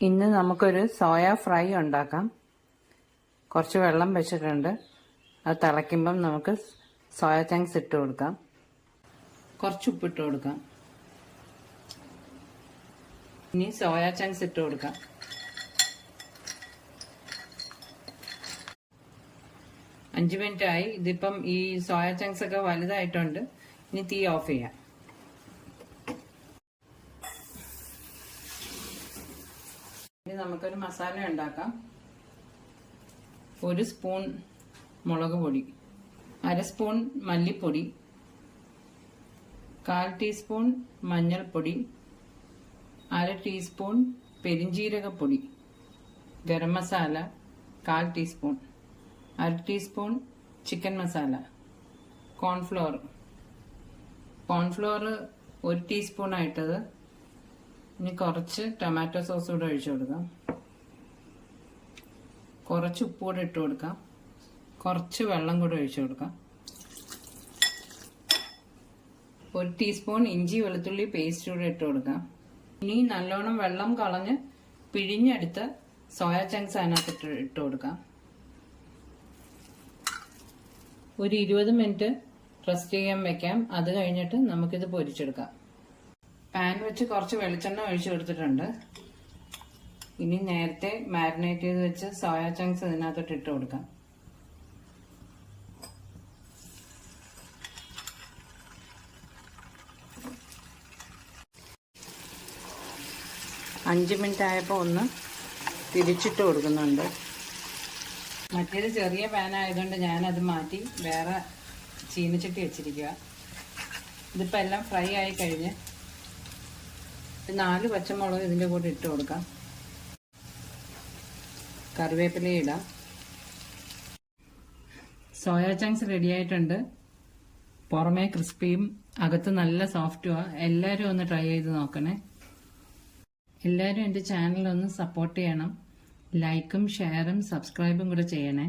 ഇന്ന് നമുക്കൊരു soya fry ഉണ്ടാക്കാം. കുറച്ച് വെള്ളം വെച്ചിട്ടുണ്ട്. അത് തിളയ്ക്കുമ്പം നമുക്ക് സോയ ചങ്ക്സ് ഇട്ട് കൊടുക്കാം. കുറച്ച് ഉപ്പിട്ട് കൊടുക്കാം. ഇനി സോയ ചങ്ക്സ് ഇട്ട് കൊടുക്കാം. അഞ്ച് മിനിറ്റ് ആയി. ഇതിപ്പം ഈ സോയ ചങ്ക്സ് ഒക്കെ വലുതായിട്ടുണ്ട്. ഇനി തീ ഓഫ് ചെയ്യാം. ഇനി നമുക്കൊരു മസാല ഉണ്ടാക്കാം. 1 സ്പൂൺ മുളക് പൊടി, 1/2 സ്പൂൺ മല്ലിപ്പൊടി, 1/4 ടീസ്പൂൺ മഞ്ഞൾപ്പൊടി, 1/2 ടീസ്പൂൺ പെരിഞ്ജീരകപ്പൊടി, garam masala 1/4 teaspoon, 1/2 teaspoon chicken masala, cornflour 1 teaspoon ആയിട്ടത്. ഇനി കുറച്ച് ടൊമാറ്റോ സോസ് കൂടെ ഒഴിച്ചു കൊടുക്കാം. കുറച്ച് ഉപ്പ് കൂടെ ഇട്ട് കൊടുക്കാം. കുറച്ച് വെള്ളം കൂടെ ഒഴിച്ചു കൊടുക്കാം. 1 ടീസ്പൂൺ ഇഞ്ചി വെളുത്തുള്ളി പേസ്റ്റ് കൂടെ ഇട്ട് കൊടുക്കാം. ഇനി നല്ലോണം വെള്ളം കളഞ്ഞ് പിഴിഞ്ഞെടുത്ത് സോയ ചങ്ക്സ് അതിനകത്ത് ഇട്ട് കൊടുക്കാം. ഒരു 20 മിനിറ്റ് റെസ്റ്റ് ചെയ്യാൻ വെക്കാം. അത് കഴിഞ്ഞിട്ട് നമുക്കിത് പൊരിച്ചെടുക്കാം. പാൻ വെച്ച് കുറച്ച് വെളിച്ചെണ്ണ ഒഴിച്ചു കൊടുത്തിട്ടുണ്ട്. ഇനി നേരത്തെ മാരിനേറ്റ് ചെയ്ത് വെച്ച് സോയ ചങ്ക്സ് ഇതിനകത്തോട്ട് ഇട്ട് കൊടുക്കാം. അഞ്ച് മിനിറ്റ് ആയപ്പോൾ ഒന്ന് തിരിച്ചിട്ട് കൊടുക്കുന്നുണ്ട്. മറ്റേത് ചെറിയ പാൻ ആയതുകൊണ്ട് ഞാനത് മാറ്റി വേറെ ചീനച്ചട്ടി വെച്ചിരിക്കുക. ഇതിപ്പോൾ എല്ലാം ഫ്രൈ ആയി കഴിഞ്ഞ് 4 പച്ചമുളക് ഇതിൻ്റെ കൂടെ ഇട്ട് കൊടുക്കാം. കറിവേപ്പില ഇടാം. സോയ ചങ്ക്സ് റെഡി ആയിട്ടുണ്ട്. പുറമേ ക്രിസ്പിയും അകത്ത് നല്ല സോഫ്റ്റുമാണ്. എല്ലാവരും ഒന്ന് ട്രൈ ചെയ്ത് നോക്കണേ. എല്ലാവരും എൻ്റെ ചാനൽ ഒന്ന് സപ്പോർട്ട് ചെയ്യണം. ലൈക്കും ഷെയറും സബ്സ്ക്രൈബും കൂടെ ചെയ്യണേ.